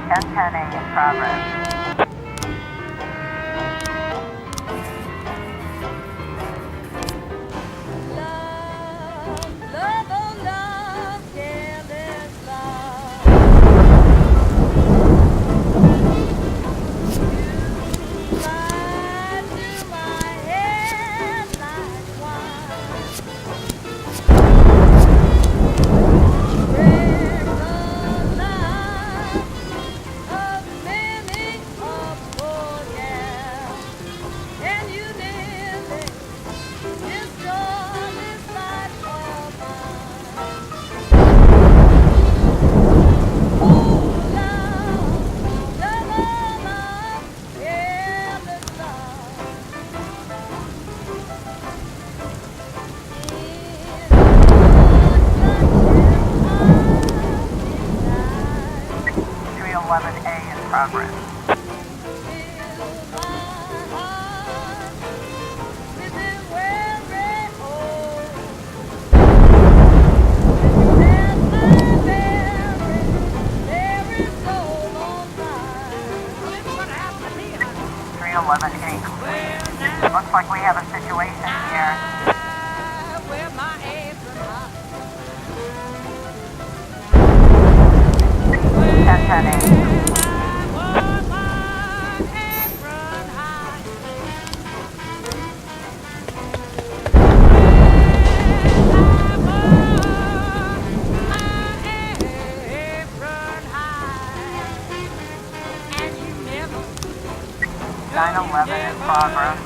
1010A in progress. Progress. Looks like we have a situation here. 1010A. Nine 11 in progress.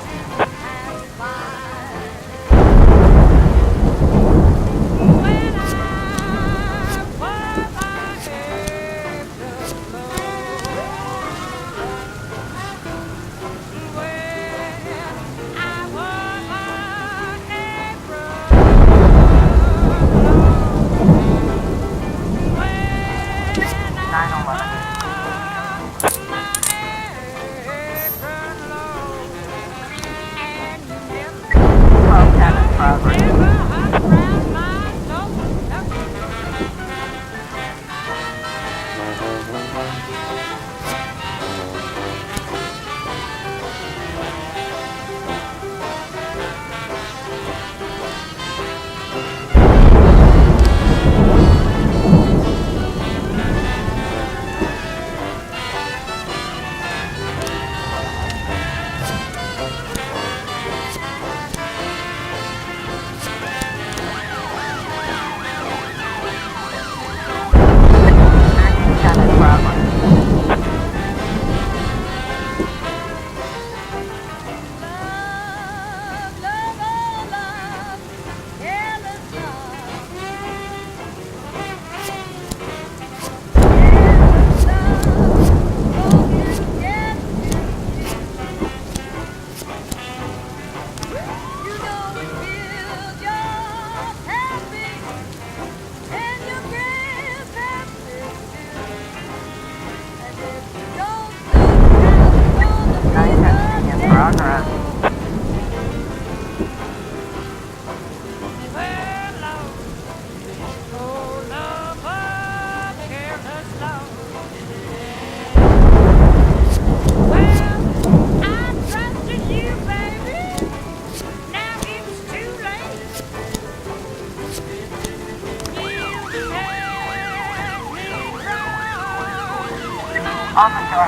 Officer,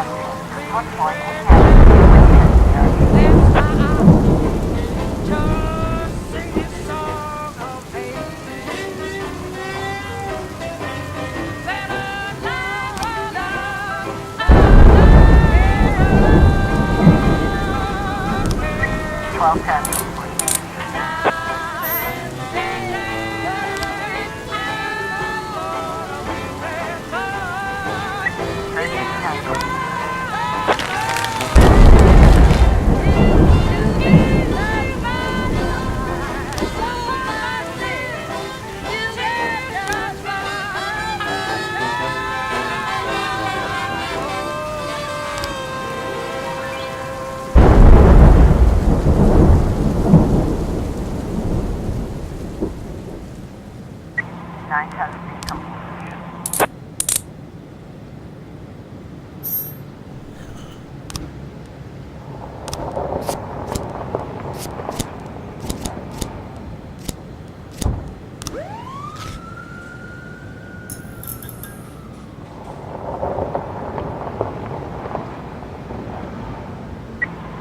looks like we have a situation here. Thank you.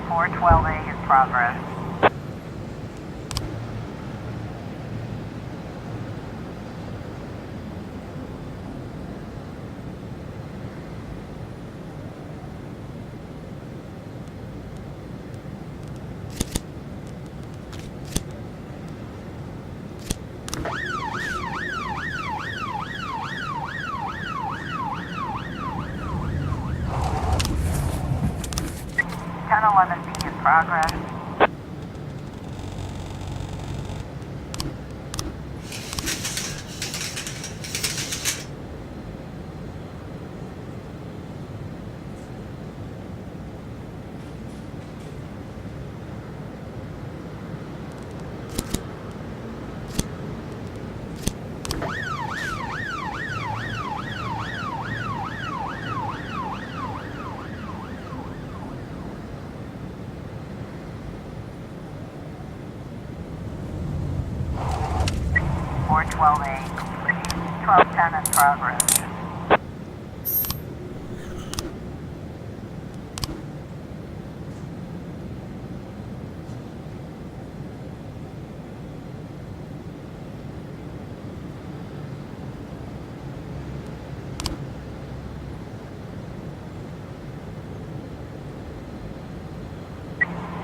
412A in progress. Ten 11B in progress. Or 12A complete. 1210 in progress.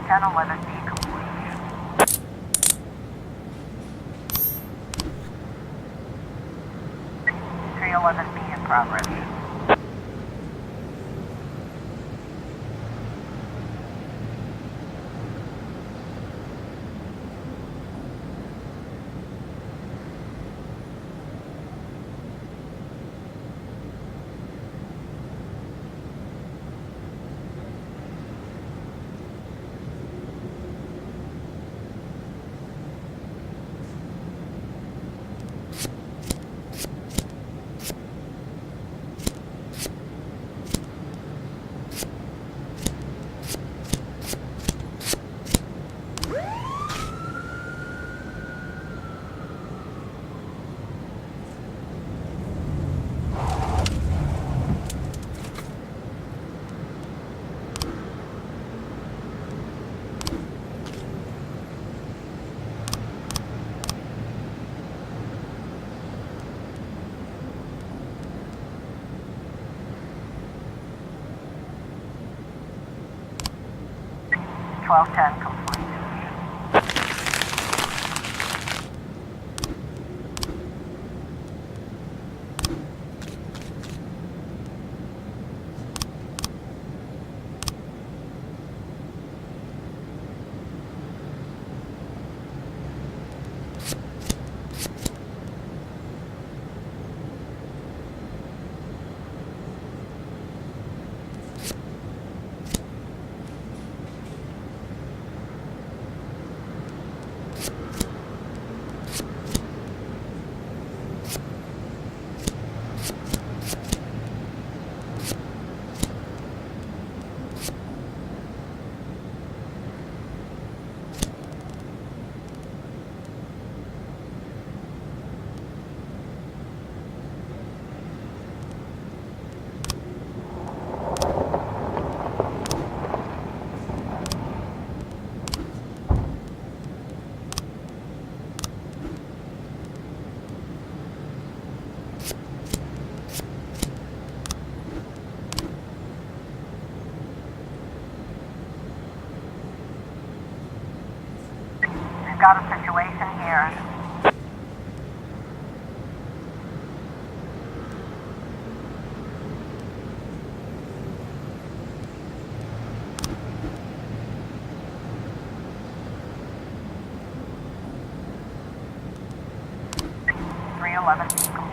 Ten 11B complete. 311B in progress. Twelve ten complete. We've got a situation here. 11 complete.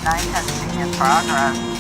9 testing in progress.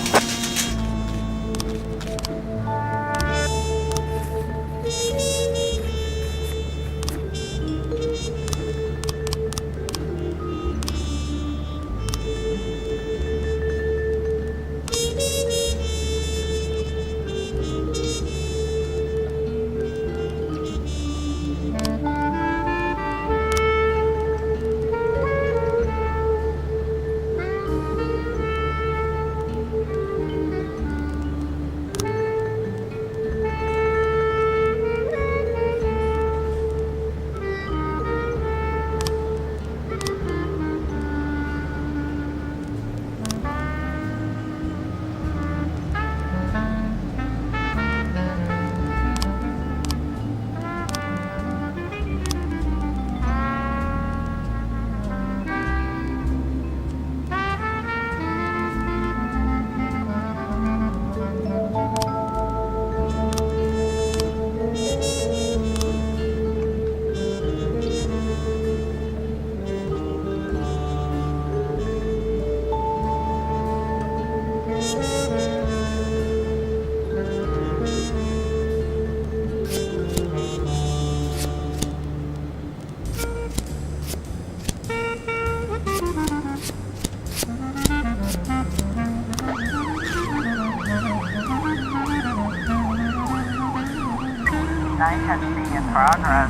Nine testing in progress.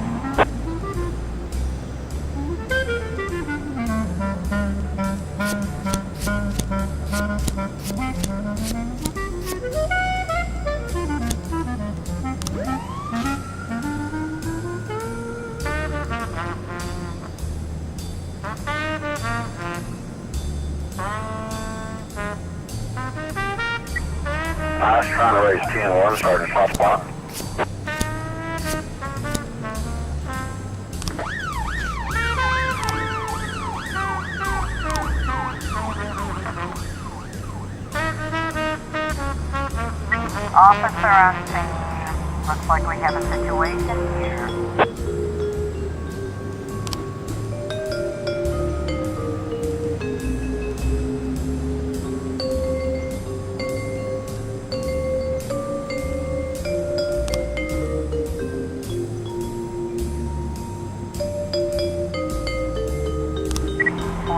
I was trying to raise 10-1, Sergeant Top Spot. Officer on scene. Looks like we have a situation here.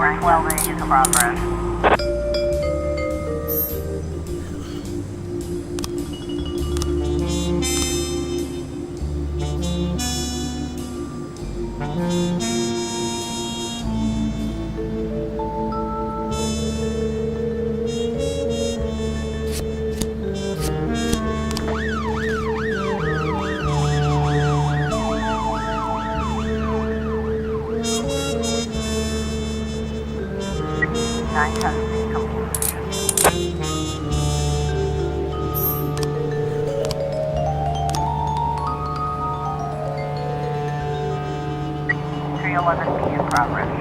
412A in progress. Nine testing complete. 311B in progress.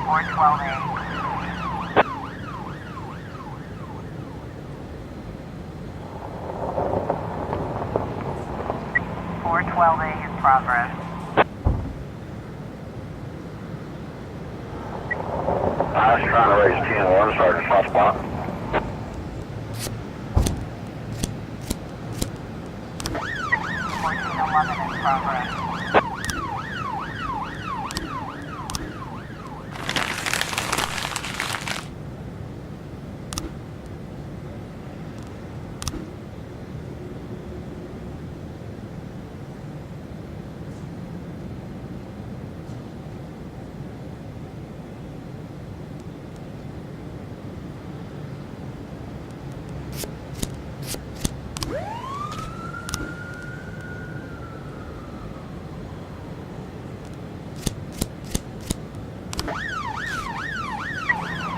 Four 12A. Four 12A in progress. I was trying to raise 10-1, Sergeant, top spot. 1411 in progress.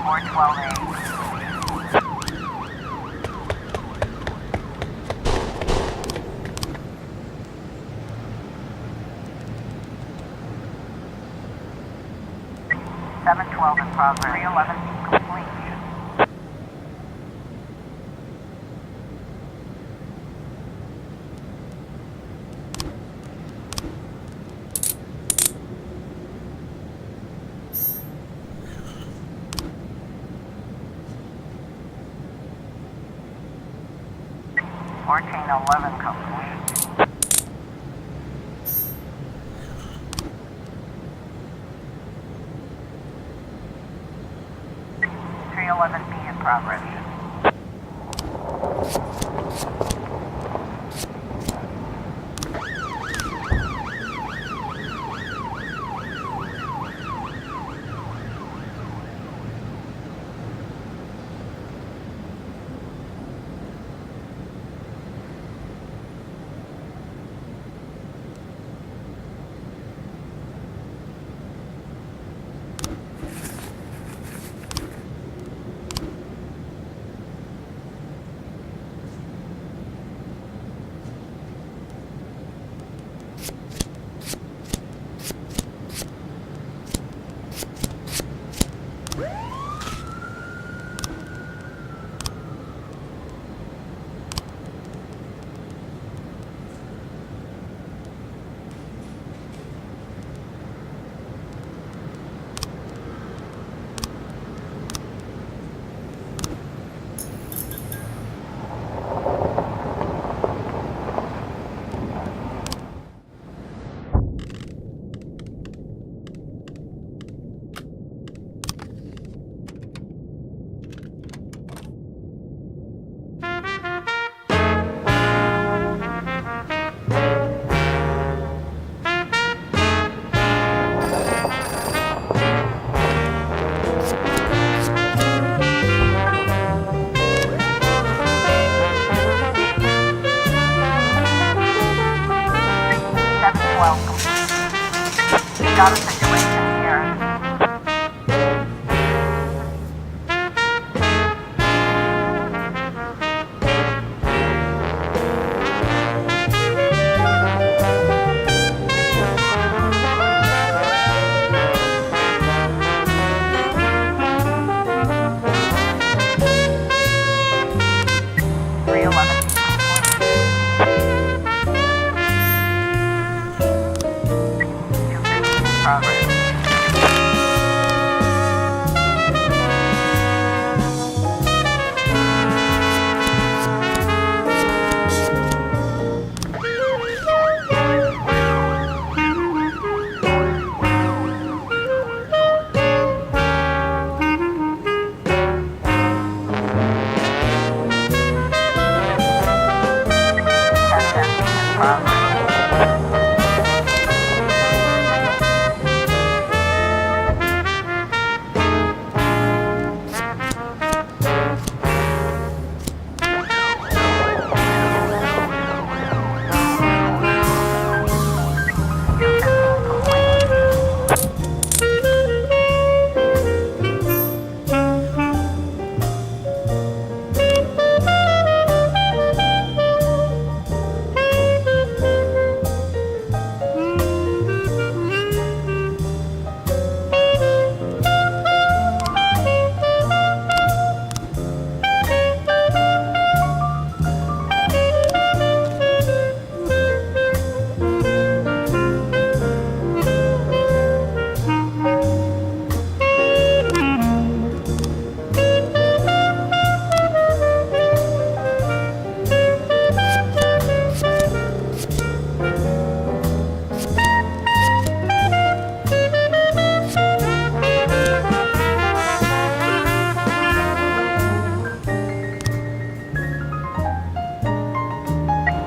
Four 12A. Seven 12 in progress. 311 complete. Fourteen 11 complete. Three 11B in progress. Got a situation here.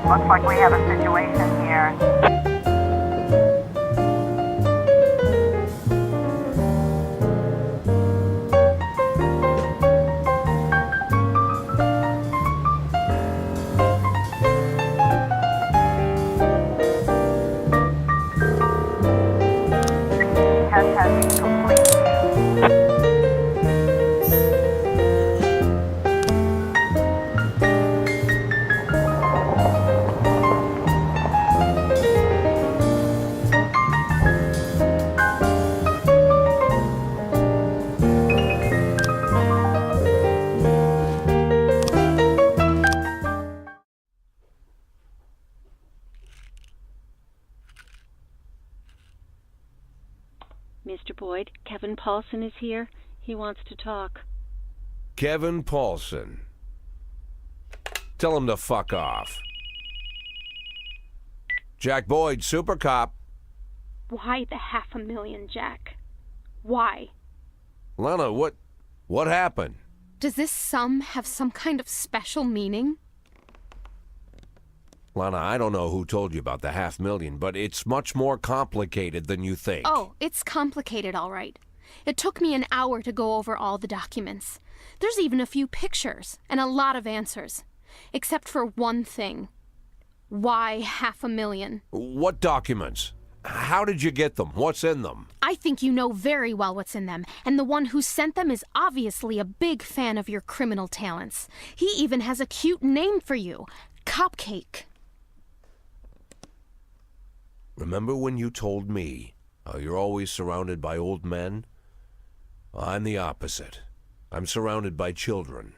Looks like we have a situation here. Test has been complete. Mr. Boyd, Kevin Paulson is here. He wants to talk. Kevin Paulson. Tell him to fuck off. Jack Boyd, Super Cop. Why the $500,000, Jack? Why? Lana, what happened? Does this sum have some kind of special meaning? Lana, I don't know who told you about the $500,000, but it's much more complicated than you think. Oh, it's complicated, all right. It took me an hour to go over all the documents. There's even a few pictures and a lot of answers. Except for one thing. Why $500,000? What documents? How did you get them? What's in them? I think you know very well what's in them, and the one who sent them is obviously a big fan of your criminal talents. He even has a cute name for you, Cupcake. Remember when you told me how you're always surrounded by old men? I'm the opposite. I'm surrounded by children,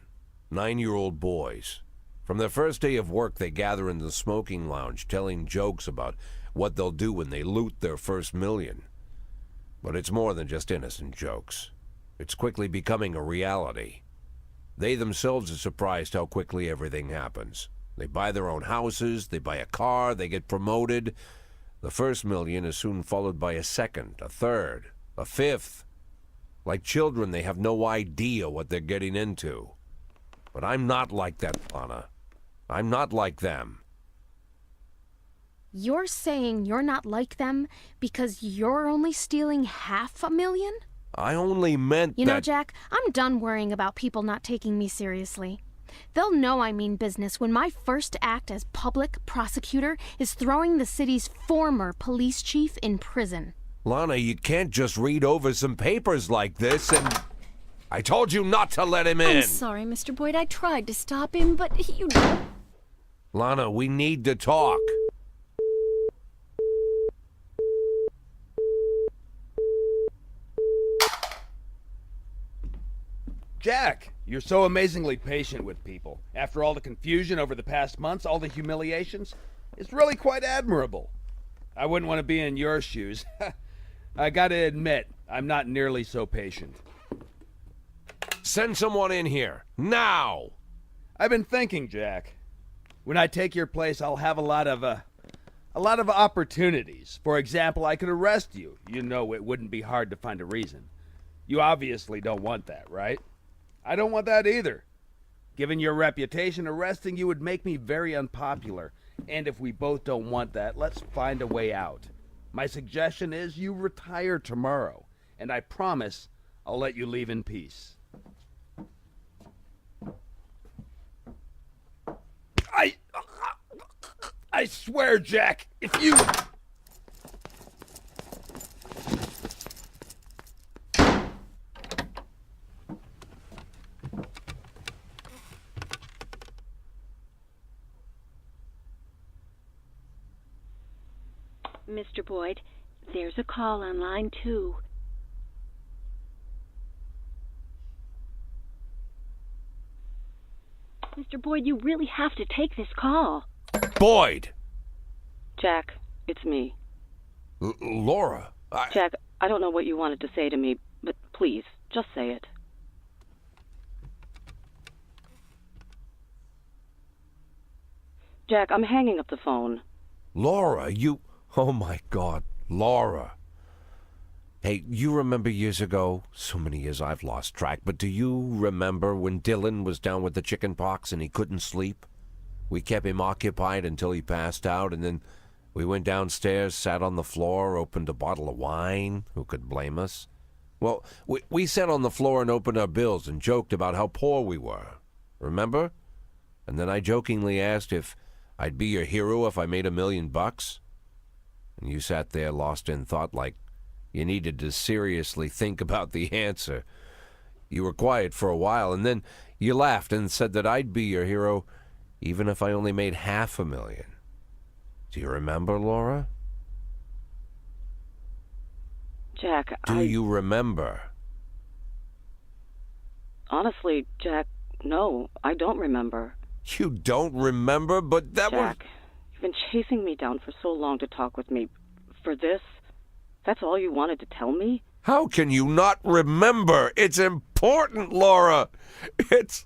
9-year-old boys. From their first day of work, they gather in the smoking lounge telling jokes about what they'll do when they loot their first million. But it's more than just innocent jokes. It's quickly becoming a reality. They themselves are surprised how quickly everything happens. They buy their own houses, they buy a car, they get promoted. The first million is soon followed by a second, a third, a fifth. Like children, they have no idea what they're getting into. But I'm not like that, Lana. I'm not like them. You're saying you're not like them because you're only stealing $500,000? I only meant You know, that... Jack, I'm done worrying about people not taking me seriously. They'll know I mean business when my first act as public prosecutor is throwing the city's former police chief in prison. Lana, you can't just read over some papers like this and... I told you not to let him in! I'm sorry, Mr. Boyd. I tried to stop him, but you... Lana, we need to talk. Jack, you're so amazingly patient with people. After all the confusion over the past months, all the humiliations, it's really quite admirable. I wouldn't want to be in your shoes. I gotta admit, I'm not nearly so patient. Send someone in here, now! I've been thinking, Jack. When I take your place, I'll have a lot of opportunities. For example, I could arrest you. You know it wouldn't be hard to find a reason. You obviously don't want that, right? I don't want that either. Given your reputation, arresting you would make me very unpopular. And if we both don't want that, let's find a way out. My suggestion is you retire tomorrow, and I promise I'll let you leave in peace. I swear, Jack, if you... Mr. Boyd, there's a call on line 2. Mr. Boyd, you really have to take this call. Boyd! Jack, it's me. Laura, Jack, I don't know what you wanted to say to me, but please, just say it. Jack, I'm hanging up the phone. Laura, you... Oh my God, Laura. Hey, you remember years ago? So many years I've lost track, but do you remember when Dylan was down with the chicken pox and he couldn't sleep? We kept him occupied until he passed out, and then we went downstairs, sat on the floor, opened a bottle of wine. Who could blame us? Well, we sat on the floor and opened our bills and joked about how poor we were. Remember? And then I jokingly asked if I'd be your hero if I made $1 million. And you sat there lost in thought like you needed to seriously think about the answer. You were quiet for a while, and then you laughed and said that I'd be your hero even if I only made $500,000. Do you remember, Laura? Jack, Do you remember? Honestly, Jack, no, I don't remember. You don't remember? But that was... Jack, you've been chasing me down for so long to talk with me. For this? That's all you wanted to tell me? How can you not remember? It's important, Laura. It's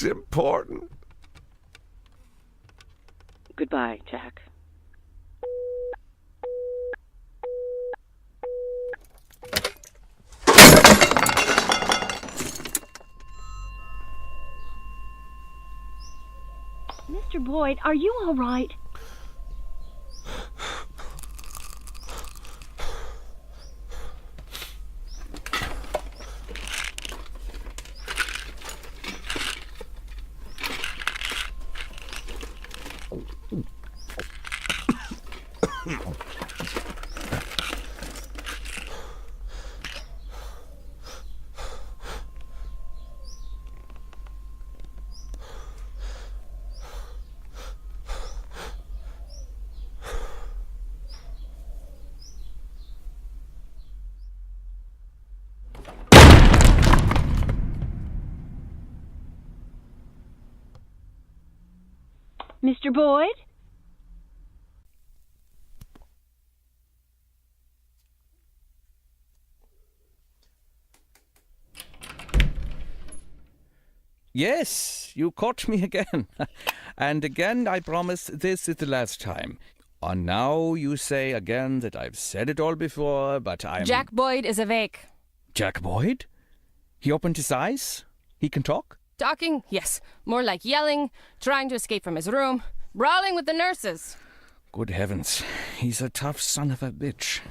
important. Goodbye, Jack. Mr. Boyd, are you all right? Mr. Boyd? Yes, you caught me again. And again, I promise this is the last time. And now you say again that I've said it all before, but I'm... Jack Boyd is awake. Jack Boyd? He opened his eyes? He can talk? Talking? Yes. More like yelling, trying to escape from his room, brawling with the nurses. Good heavens, he's a tough son of a bitch.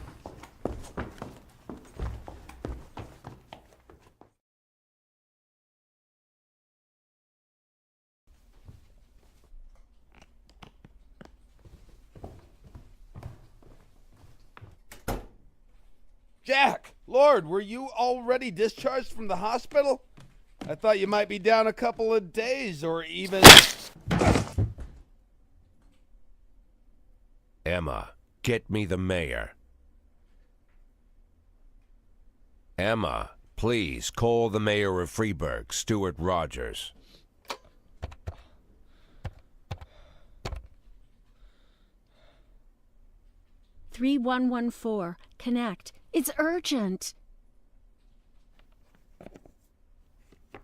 Jack! Lord, were you already discharged from the hospital? I thought you might be down a couple of days or even... Emma, get me the mayor. Emma, please call the mayor of Freeburg, Stuart Rogers. "3114. Connect. It's urgent."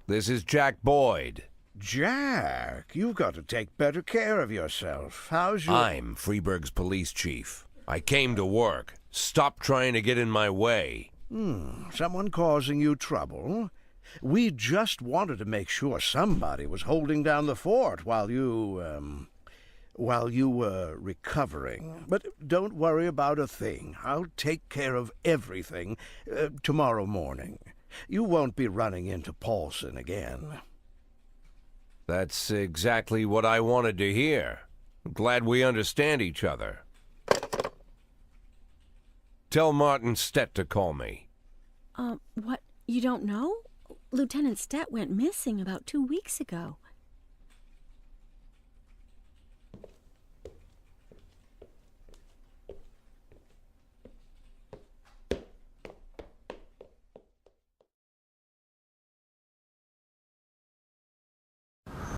This is Jack Boyd. Jack, you've got to take better care of yourself. How's your... I'm Freeburg's police chief. I came to work. Stop trying to get in my way. Someone causing you trouble? We just wanted to make sure somebody was holding down the fort while you were recovering. But don't worry about a thing. I'll take care of everything tomorrow morning. You won't be running into Paulson again. That's exactly what I wanted to hear. I'm glad we understand each other. Tell Martin Stett to call me. What? You don't know? Lieutenant Stett went missing about 2 weeks ago.